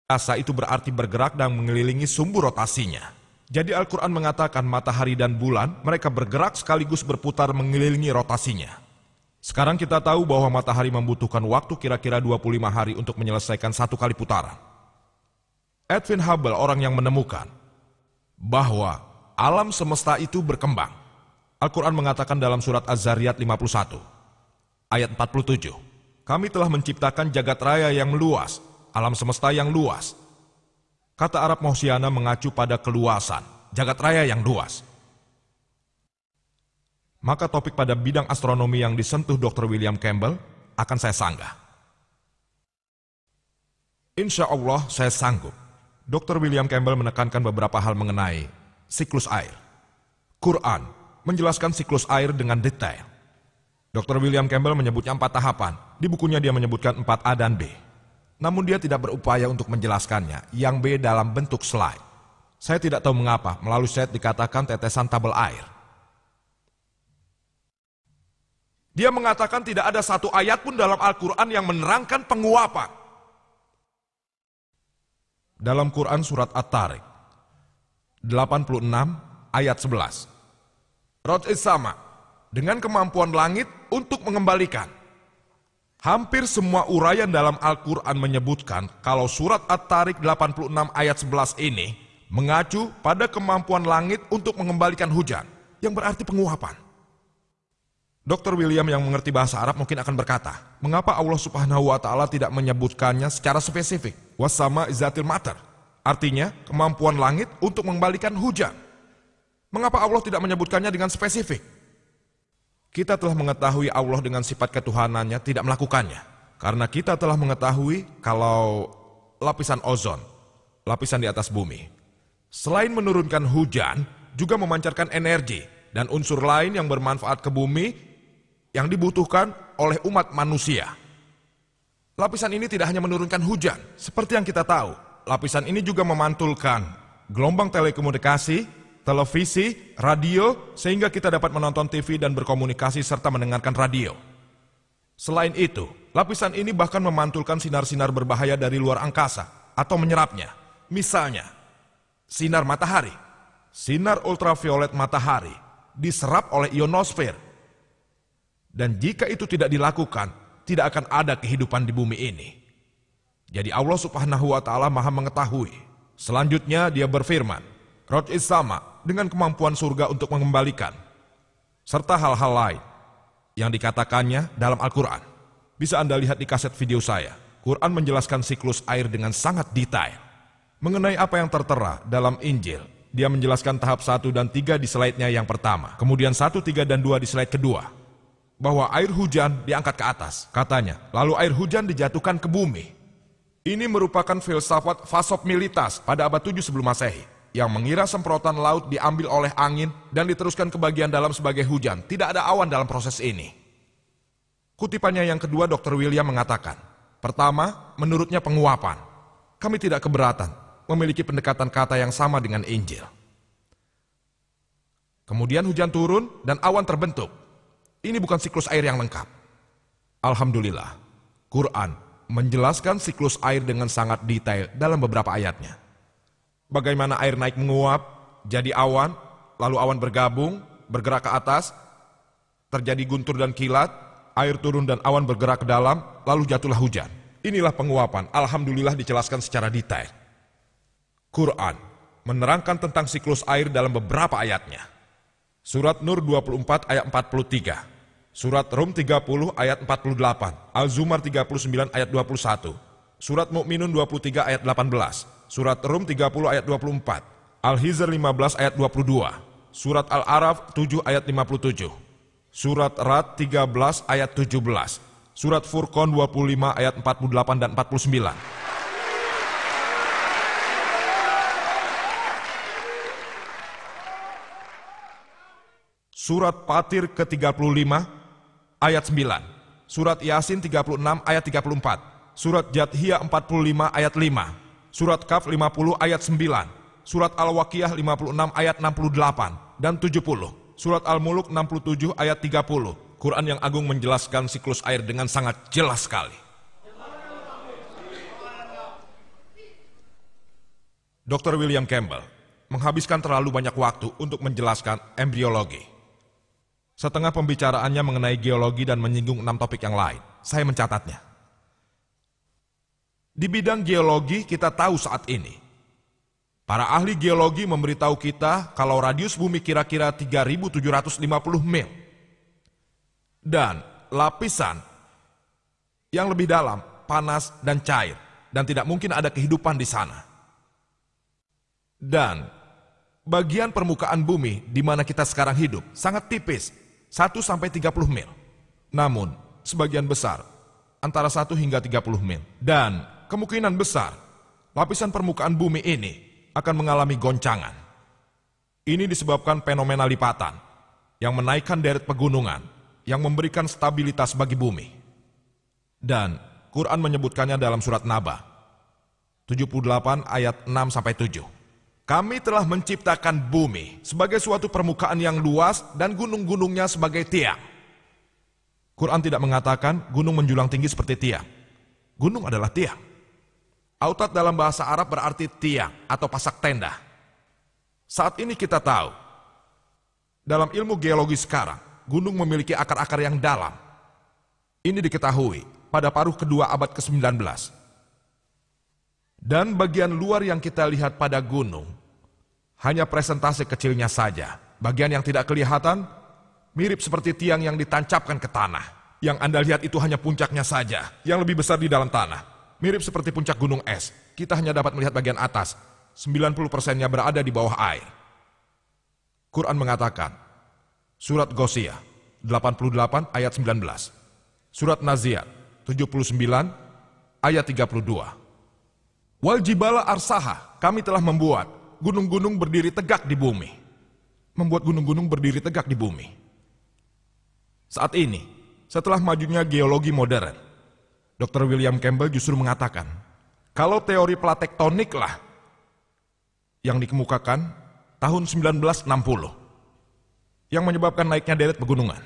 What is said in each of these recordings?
Asa itu berarti bergerak dan mengelilingi sumbu rotasinya. Jadi Al-Quran mengatakan matahari dan bulan mereka bergerak sekaligus berputar mengelilingi rotasinya. Sekarang kita tahu bahwa matahari membutuhkan waktu kira-kira 25 hari untuk menyelesaikan satu kali putaran. Edwin Hubble orang yang menemukan bahwa alam semesta itu berkembang. Al-Quran mengatakan dalam surat Az-Zariyat 51 ayat 47, kami telah menciptakan jagat raya yang luas, alam semesta yang luas. Kata Arab Mohsiana mengacu pada keluasan, jagat raya yang luas. Maka topik pada bidang astronomi yang disentuh Dr. William Campbell akan saya sanggah. Insya Allah saya sanggup. Dr. William Campbell menekankan beberapa hal mengenai siklus air. Quran menjelaskan siklus air dengan detail. Dr. William Campbell menyebutnya 4 tahapan. Di bukunya dia menyebutkan 4A dan B. Namun dia tidak berupaya untuk menjelaskannya, yang B dalam bentuk slide. Saya tidak tahu mengapa melalui slide dikatakan tetesan tabel air. Dia mengatakan tidak ada satu ayat pun dalam Al-Quran yang menerangkan penguapan. Dalam Quran surat At-Tariq 86 ayat 11. Rod sama dengan kemampuan langit untuk mengembalikan. Hampir semua uraian dalam Al-Quran menyebutkan kalau surat At-Tariq 86 ayat 11 ini mengacu pada kemampuan langit untuk mengembalikan hujan, yang berarti penguapan. Dr. William yang mengerti bahasa Arab mungkin akan berkata, mengapa Allah Subhanahu wa Ta'ala tidak menyebutkannya secara spesifik? Wasama izatil matar, artinya kemampuan langit untuk mengembalikan hujan. Mengapa Allah tidak menyebutkannya dengan spesifik? Kita telah mengetahui Allah dengan sifat ketuhanannya tidak melakukannya. Karena kita telah mengetahui kalau lapisan ozon, lapisan di atas bumi, selain menurunkan hujan, juga memancarkan energi dan unsur lain yang bermanfaat ke bumi yang dibutuhkan oleh umat manusia. Lapisan ini tidak hanya menurunkan hujan, seperti yang kita tahu. Lapisan ini juga memantulkan gelombang telekomunikasi, televisi, radio, sehingga kita dapat menonton TV dan berkomunikasi serta mendengarkan radio. Selain itu, lapisan ini bahkan memantulkan sinar-sinar berbahaya dari luar angkasa atau menyerapnya. Misalnya, sinar matahari. Sinar ultraviolet matahari diserap oleh ionosfer. Dan jika itu tidak dilakukan, tidak akan ada kehidupan di bumi ini. Jadi Allah Subhanahu wa Ta'ala Maha mengetahui. Selanjutnya dia berfirman, Rod sama dengan kemampuan surga untuk mengembalikan, serta hal-hal lain yang dikatakannya dalam Al-Quran. Bisa Anda lihat di kaset video saya. Quran menjelaskan siklus air dengan sangat detail. Mengenai apa yang tertera dalam Injil, dia menjelaskan tahap 1 dan 3 di slide-nya yang pertama, kemudian 1, 3, dan 2 di slide kedua. Bahwa air hujan diangkat ke atas, katanya, lalu air hujan dijatuhkan ke bumi. Ini merupakan filsafat Fasopmilitas pada abad 7 sebelum Masehi, yang mengira semprotan laut diambil oleh angin dan diteruskan ke bagian dalam sebagai hujan. Tidak ada awan dalam proses ini. Kutipannya yang kedua, Dr. William mengatakan, pertama, menurutnya penguapan. Kami tidak keberatan memiliki pendekatan kata yang sama dengan Injil. Kemudian hujan turun dan awan terbentuk. Ini bukan siklus air yang lengkap. Alhamdulillah, Quran menjelaskan siklus air dengan sangat detail dalam beberapa ayatnya. Bagaimana air naik menguap, jadi awan, lalu awan bergabung, bergerak ke atas, terjadi guntur dan kilat, air turun dan awan bergerak ke dalam, lalu jatuhlah hujan. Inilah penguapan, alhamdulillah dijelaskan secara detail. Quran menerangkan tentang siklus air dalam beberapa ayatnya. Surat Nur 24 ayat 43, Surat Rum 30 ayat 48, Al-Zumar 39 ayat 21, Surat Mukminun 23 ayat 18, Surat Rum 30 ayat 24, Al-Hijr 15 ayat 22, Surat Al-Araf 7 ayat 57, Surat Rad 13 ayat 17, Surat Furqan 25 ayat 48 dan 49. Surat Fatir ke-35 ayat 9, Surat Yasin 36 ayat 34, Surat Jathiyah 45 ayat 5, Surat Kaf 50 ayat 9, Surat Al-Waqiah 56 ayat 68 dan 70, Surat Al-Muluk 67 ayat 30. Quran yang agung menjelaskan siklus air dengan sangat jelas sekali. Dr. William Campbell menghabiskan terlalu banyak waktu untuk menjelaskan embriologi. Setengah pembicaraannya mengenai geologi dan menyinggung 6 topik yang lain. Saya mencatatnya. Di bidang geologi kita tahu saat ini, para ahli geologi memberitahu kita kalau radius bumi kira-kira 3.750 mil. Dan lapisan yang lebih dalam, panas dan cair, dan tidak mungkin ada kehidupan di sana. Dan bagian permukaan bumi di mana kita sekarang hidup sangat tipis, 1-30 mil. Namun, sebagian besar, antara 1 hingga 30 mil. Dan kemungkinan besar, lapisan permukaan bumi ini akan mengalami goncangan. Ini disebabkan fenomena lipatan yang menaikkan deret pegunungan yang memberikan stabilitas bagi bumi. Dan Quran menyebutkannya dalam surat Naba 78 ayat 6-7. Kami telah menciptakan bumi sebagai suatu permukaan yang luas dan gunung-gunungnya sebagai tiang. Quran tidak mengatakan gunung menjulang tinggi seperti tiang. Gunung adalah tiang. Autat dalam bahasa Arab berarti tiang atau pasak tenda. Saat ini kita tahu, dalam ilmu geologi sekarang, gunung memiliki akar-akar yang dalam. Ini diketahui pada paruh kedua abad ke-19. Dan bagian luar yang kita lihat pada gunung, hanya presentase kecilnya saja. Bagian yang tidak kelihatan, mirip seperti tiang yang ditancapkan ke tanah. Yang Anda lihat itu hanya puncaknya saja, yang lebih besar di dalam tanah. Mirip seperti puncak gunung es, kita hanya dapat melihat bagian atas, 90%-nya berada di bawah air. Quran mengatakan, surat Ghosiyah 88 ayat 19, surat Naziat 79 ayat 32. Wal jibala arsaha, kami telah membuat gunung-gunung berdiri tegak di bumi. Membuat gunung-gunung berdiri tegak di bumi. Saat ini, setelah majunya geologi modern, Dr. William Campbell justru mengatakan, kalau teori platektonik lah yang dikemukakan tahun 1960, yang menyebabkan naiknya deret pegunungan.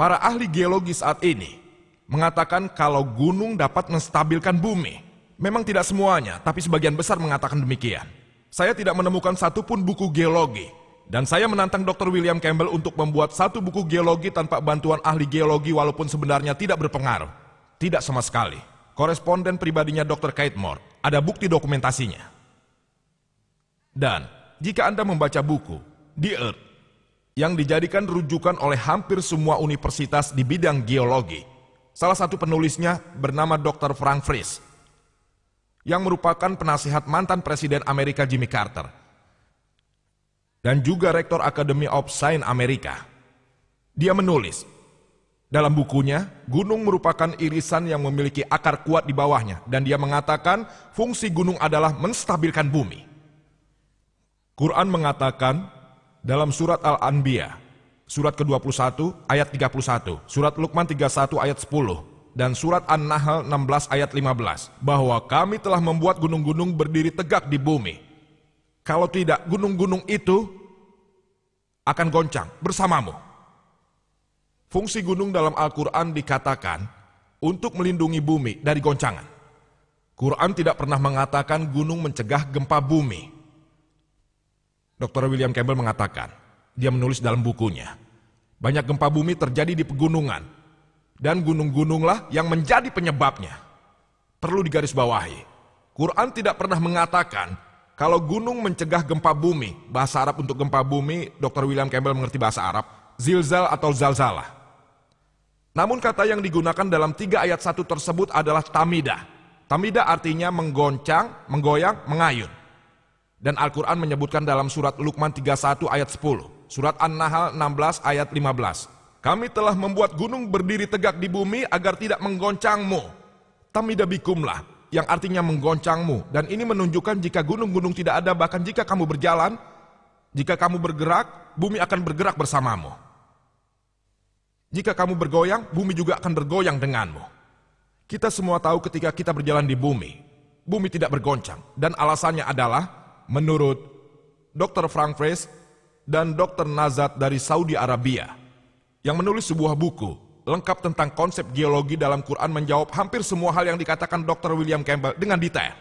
Para ahli geologi saat ini mengatakan kalau gunung dapat menstabilkan bumi. Memang tidak semuanya, tapi sebagian besar mengatakan demikian. Saya tidak menemukan satupun buku geologi, dan saya menantang Dr. William Campbell untuk membuat satu buku geologi tanpa bantuan ahli geologi walaupun sebenarnya tidak berpengaruh. Tidak sama sekali. Koresponden pribadinya Dr. Kate Moore, ada bukti dokumentasinya. Dan jika Anda membaca buku The Earth, yang dijadikan rujukan oleh hampir semua universitas di bidang geologi, salah satu penulisnya bernama Dr. Frank Frisch, yang merupakan penasihat mantan Presiden Amerika Jimmy Carter, dan juga Rektor Academy of Science Amerika. Dia menulis, dalam bukunya, gunung merupakan irisan yang memiliki akar kuat di bawahnya, dan dia mengatakan fungsi gunung adalah menstabilkan bumi. Quran mengatakan dalam surat Al-Anbiya, surat ke-21 ayat 31, surat Luqman 31 ayat 10, dan surat An-Nahl 16 ayat 15, bahwa kami telah membuat gunung-gunung berdiri tegak di bumi. Kalau tidak, gunung-gunung itu akan goncang bersamamu. Fungsi gunung dalam Al-Quran dikatakan untuk melindungi bumi dari goncangan. Quran tidak pernah mengatakan gunung mencegah gempa bumi. Dr. William Campbell mengatakan, dia menulis dalam bukunya, banyak gempa bumi terjadi di pegunungan, dan gunung-gununglah yang menjadi penyebabnya. Perlu digarisbawahi, Quran tidak pernah mengatakan kalau gunung mencegah gempa bumi. Bahasa Arab untuk gempa bumi, Dr. William Campbell mengerti bahasa Arab, zilzal atau zalzalah. Namun kata yang digunakan dalam 3 ayat 1 tersebut adalah tamidah. Tamidah artinya menggoncang, menggoyang, mengayun. Dan Al-Quran menyebutkan dalam surat Luqman 31 ayat 10, surat An-Nahl 16 ayat 15. Kami telah membuat gunung berdiri tegak di bumi agar tidak menggoncangmu. Tamidah bikumlah, yang artinya menggoncangmu. Dan ini menunjukkan jika gunung-gunung tidak ada, bahkan jika kamu berjalan, jika kamu bergerak, bumi akan bergerak bersamamu. Jika kamu bergoyang, bumi juga akan bergoyang denganmu. Kita semua tahu ketika kita berjalan di bumi, bumi tidak bergoncang. Dan alasannya adalah, menurut Dr. Frank Frisch dan Dr. Nazat dari Saudi Arabia, yang menulis sebuah buku lengkap tentang konsep geologi dalam Quran, menjawab hampir semua hal yang dikatakan Dr. William Campbell dengan detail.